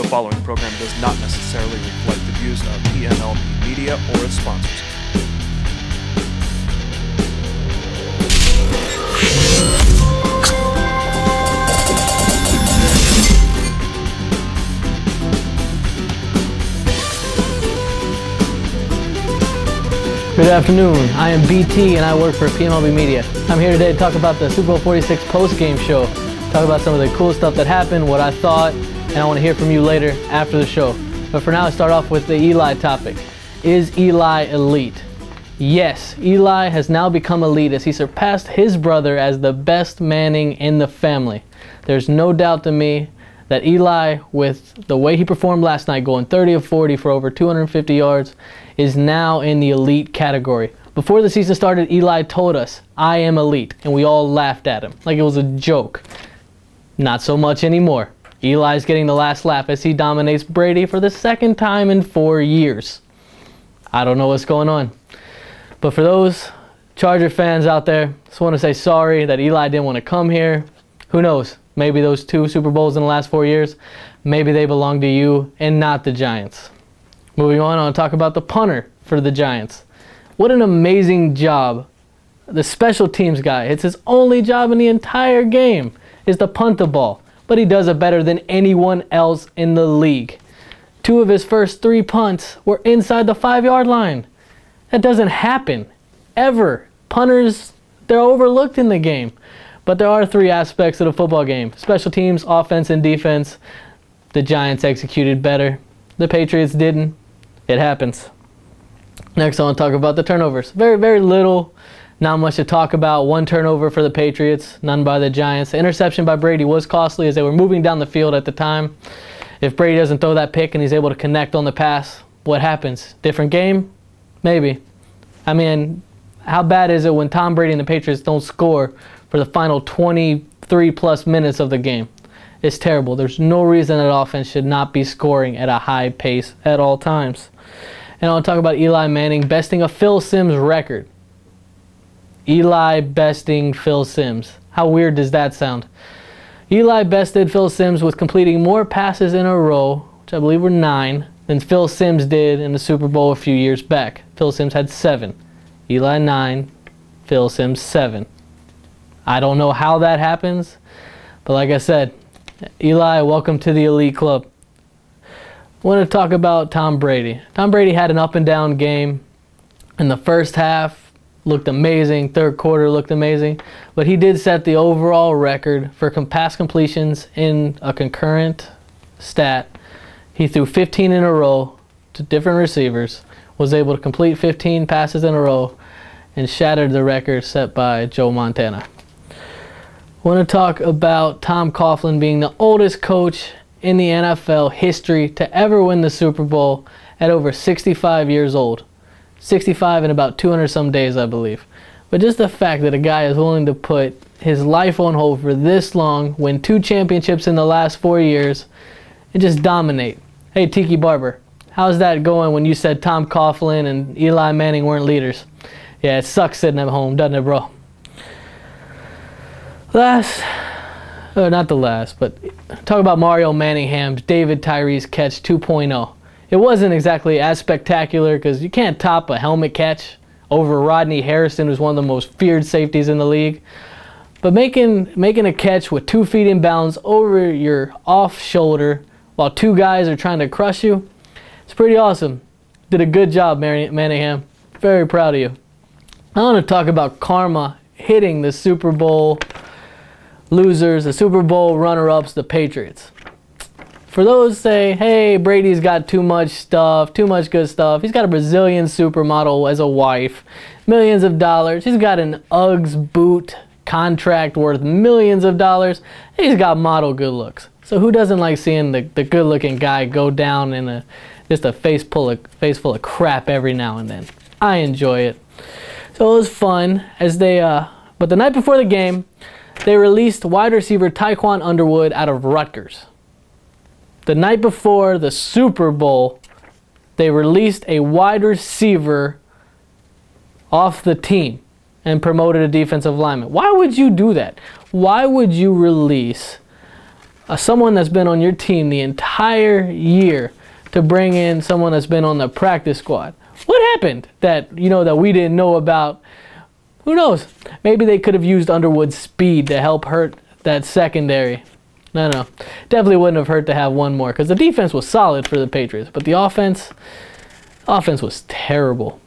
The following program does not necessarily reflect the views of PMLB Media or its sponsors. Good afternoon, I am BT and I work for PMLB Media. I'm here today to talk about the Super Bowl 46 post-game show. Talk about some of the cool stuff that happened, what I thought, and I want to hear from you later after the show. But for now, I start off with the Eli topic. Is Eli elite? Yes, Eli has now become elite as he surpassed his brother as the best Manning in the family. There's no doubt to me that Eli, with the way he performed last night, going 30 of 40 for over 250 yards, is now in the elite category. Before the season started, Eli told us, "I am elite," and we all laughed at him like it was a joke. Not so much anymore. Eli's getting the last laugh as he dominates Brady for the second time in 4 years. I don't know what's going on. But for those Charger fans out there, just want to say sorry that Eli didn't want to come here. Who knows? Maybe those 2 Super Bowls in the last 4 years, maybe they belong to you and not the Giants. Moving on, I want to talk about the punter for the Giants. What an amazing job. The special teams guy, it's his only job in the entire game, is to punt the ball. But he does it better than anyone else in the league. 2 of his first 3 punts were inside the 5-yard line. That doesn't happen, ever. Punters, they're overlooked in the game. But there are 3 aspects of the football game. Special teams, offense, and defense. The Giants executed better. The Patriots didn't. It happens. Next, I want to talk about the turnovers. Very, very little. Not much to talk about. 1 turnover for the Patriots, none by the Giants. The interception by Brady was costly as they were moving down the field at the time. If Brady doesn't throw that pick and he's able to connect on the pass, what happens? Different game? Maybe. I mean, how bad is it when Tom Brady and the Patriots don't score for the final 23 plus minutes of the game? It's terrible. There's no reason that offense should not be scoring at a high pace at all times. And I want to talk about Eli Manning besting a Phil Simms record. Eli besting Phil Simms. How weird does that sound? Eli bested Phil Simms with completing more passes in a row, which I believe were 9, than Phil Simms did in the Super Bowl a few years back. Phil Simms had 7. Eli 9, Phil Simms 7. I don't know how that happens, but like I said, Eli, welcome to the elite club. I want to talk about Tom Brady. Tom Brady had an up and down game. In the first half, looked amazing. Third quarter looked amazing. But he did set the overall record for pass completions in a concurrent stat. He threw 15 in a row to different receivers, was able to complete 15 passes in a row, and shattered the record set by Joe Montana. I want to talk about Tom Coughlin being the oldest coach in the NFL history to ever win the Super Bowl at over 65 years old. 65 in about 200 some days, I believe. But just the fact that a guy is willing to put his life on hold for this long, win 2 championships in the last 4 years, and just dominate. Hey, Tiki Barber, how's that going when you said Tom Coughlin and Eli Manning weren't leaders? Yeah, it sucks sitting at home, doesn't it, bro? Not the last, but talk about Mario Manningham's David Tyree's catch 2.0. It wasn't exactly as spectacular because you can't top a helmet catch over Rodney Harrison, who's one of the most feared safeties in the league. But making a catch with 2 feet in bounds over your off shoulder while 2 guys are trying to crush you, it's pretty awesome. Did a good job, Manningham. Very proud of you. I want to talk about karma hitting the Super Bowl losers, the Super Bowl runner-ups, the Patriots. For those say, hey, Brady's got too much stuff, too much good stuff. He's got a Brazilian supermodel as a wife, millions of dollars. He's got an Uggs boot contract worth millions of dollars. He's got model good looks. So who doesn't like seeing the good-looking guy go down in just a face full of crap every now and then? I enjoy it. So it was fun as but the night before the game, they released wide receiver Tyquan Underwood out of Rutgers. The night before the Super Bowl, they released a wide receiver off the team and promoted a defensive lineman. Why would you do that? Why would you release someone that's been on your team the entire year to bring in someone that's been on the practice squad. What happened that, that we didn't know about? Who knows? Maybe they could have used Underwood's speed to help hurt that secondary. No. Definitely wouldn't have hurt to have one more, because the defense was solid for the Patriots, but the offense was terrible.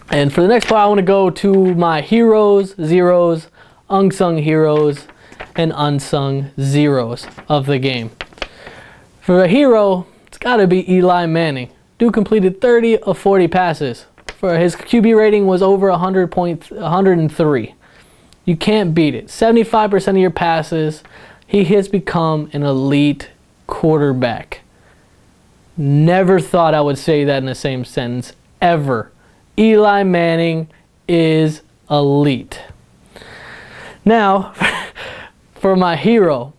And for the next part, I want to go to my heroes, zeros, unsung heroes, and unsung zeros of the game. For a hero, it's got to be Eli Manning. Dude completed 30 of 40 passes. For his QB rating was over 103. You can't beat it. 75% of your passes, he has become an elite quarterback. Never thought I would say that in the same sentence, ever. Eli Manning is elite. Now, for my hero,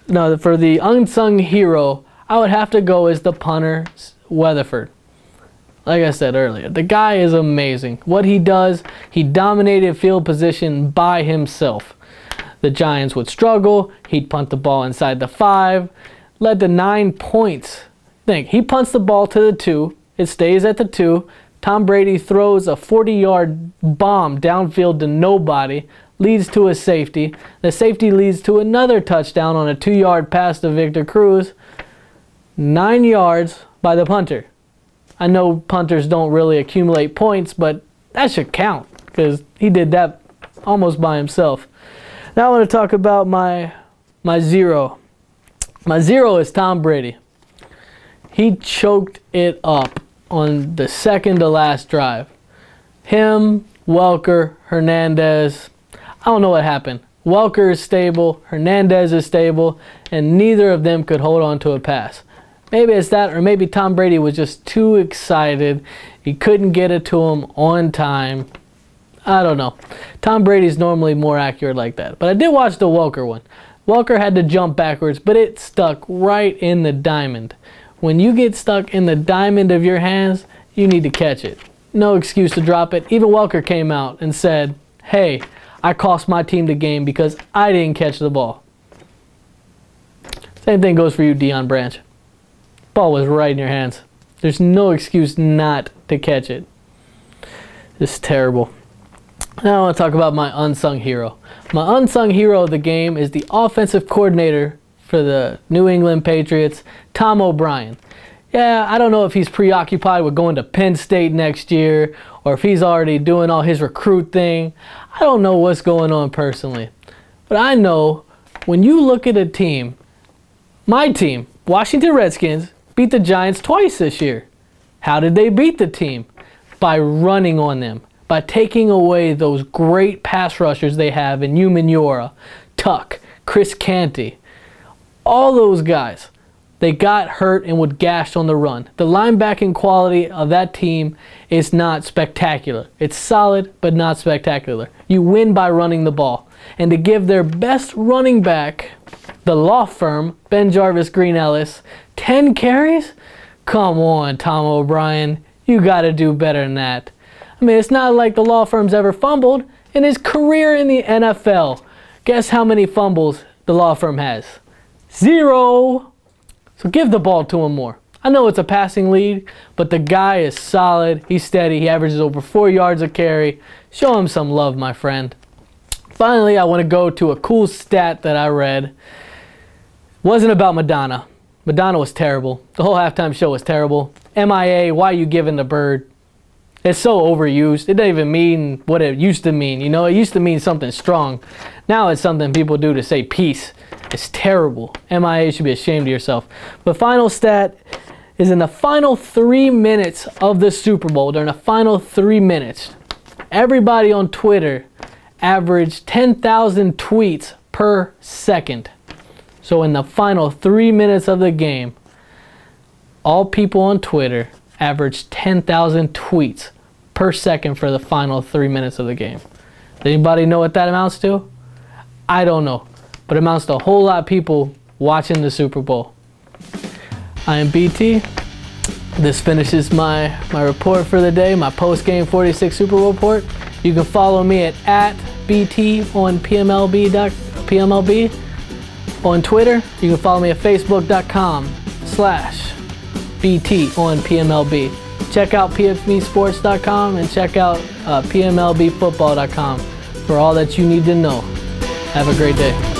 for the unsung hero, I would have to go as the punter, Weatherford. Like I said earlier, the guy is amazing. What he does, he dominated field position by himself. The Giants would struggle. He'd punt the ball inside the 5, led to 9 points. Think, he punts the ball to the 2. It stays at the 2. Tom Brady throws a 40-yard bomb downfield to nobody, leads to a safety. The safety leads to another touchdown on a 2-yard pass to Victor Cruz. 9 yards by the punter. I know punters don't really accumulate points, but that should count because he did that almost by himself. Now I want to talk about my zero. My zero is Tom Brady. He choked it up on the second to last drive. Him, Welker, Hernandez. I don't know what happened. Welker is stable, Hernandez is stable, and neither of them could hold on to a pass. Maybe it's that, or maybe Tom Brady was just too excited. He couldn't get it to him on time. I don't know. Tom Brady's normally more accurate like that. But I did watch the Welker one. Welker had to jump backwards, but it stuck right in the diamond. When you get stuck in the diamond of your hands, you need to catch it. No excuse to drop it. Even Welker came out and said, hey, I cost my team the game because I didn't catch the ball. Same thing goes for you, Deion Branch. Ball was right in your hands. There's no excuse not to catch it. It's terrible. Now I want to talk about my unsung hero. My unsung hero of the game is the offensive coordinator for the New England Patriots, Tom O'Brien. Yeah, I don't know if he's preoccupied with going to Penn State next year or if he's already doing all his recruit thing. I don't know what's going on personally. But I know when you look at a team, my team, Washington Redskins, beat the Giants twice this year. How did they beat the team? By running on them. By taking away those great pass rushers they have in Umenyiora, Tuck, Chris Canty. All those guys. They got hurt and would gash on the run. The linebacking quality of that team is not spectacular. It's solid, but not spectacular. You win by running the ball. And to give their best running back, the law firm, Ben Jarvis Green Ellis, 10 carries? Come on, Tom O'Brien. You got to do better than that. I mean, it's not like the law firm's ever fumbled in his career in the NFL. Guess how many fumbles the law firm has? 0. So give the ball to him more. I know it's a passing lead, but the guy is solid. He's steady. He averages over 4 yards a carry. Show him some love, my friend. Finally, I want to go to a cool stat that I read. It wasn't about Madonna. Madonna was terrible. The whole halftime show was terrible. MIA, why you giving the bird? It's so overused. It doesn't even mean what it used to mean. You know, it used to mean something strong. Now it's something people do to say peace. It's terrible. MIA, you should be ashamed of yourself. The final stat is in the final 3 minutes of the Super Bowl. During the final 3 minutes, everybody on Twitter averaged 10,000 tweets per second. So in the final 3 minutes of the game, all people on Twitter averaged 10,000 tweets per second for the final 3 minutes of the game. Does anybody know what that amounts to? I don't know, but it amounts to a whole lot of people watching the Super Bowl. I am BT. This finishes my report for the day, my post-game 46 Super Bowl report. You can follow me at BT on PMLB. On Twitter, you can follow me at facebook.com/BT on PMLB. Check out pfbsports.com and check out pmlbfootball.com for all that you need to know. Have a great day.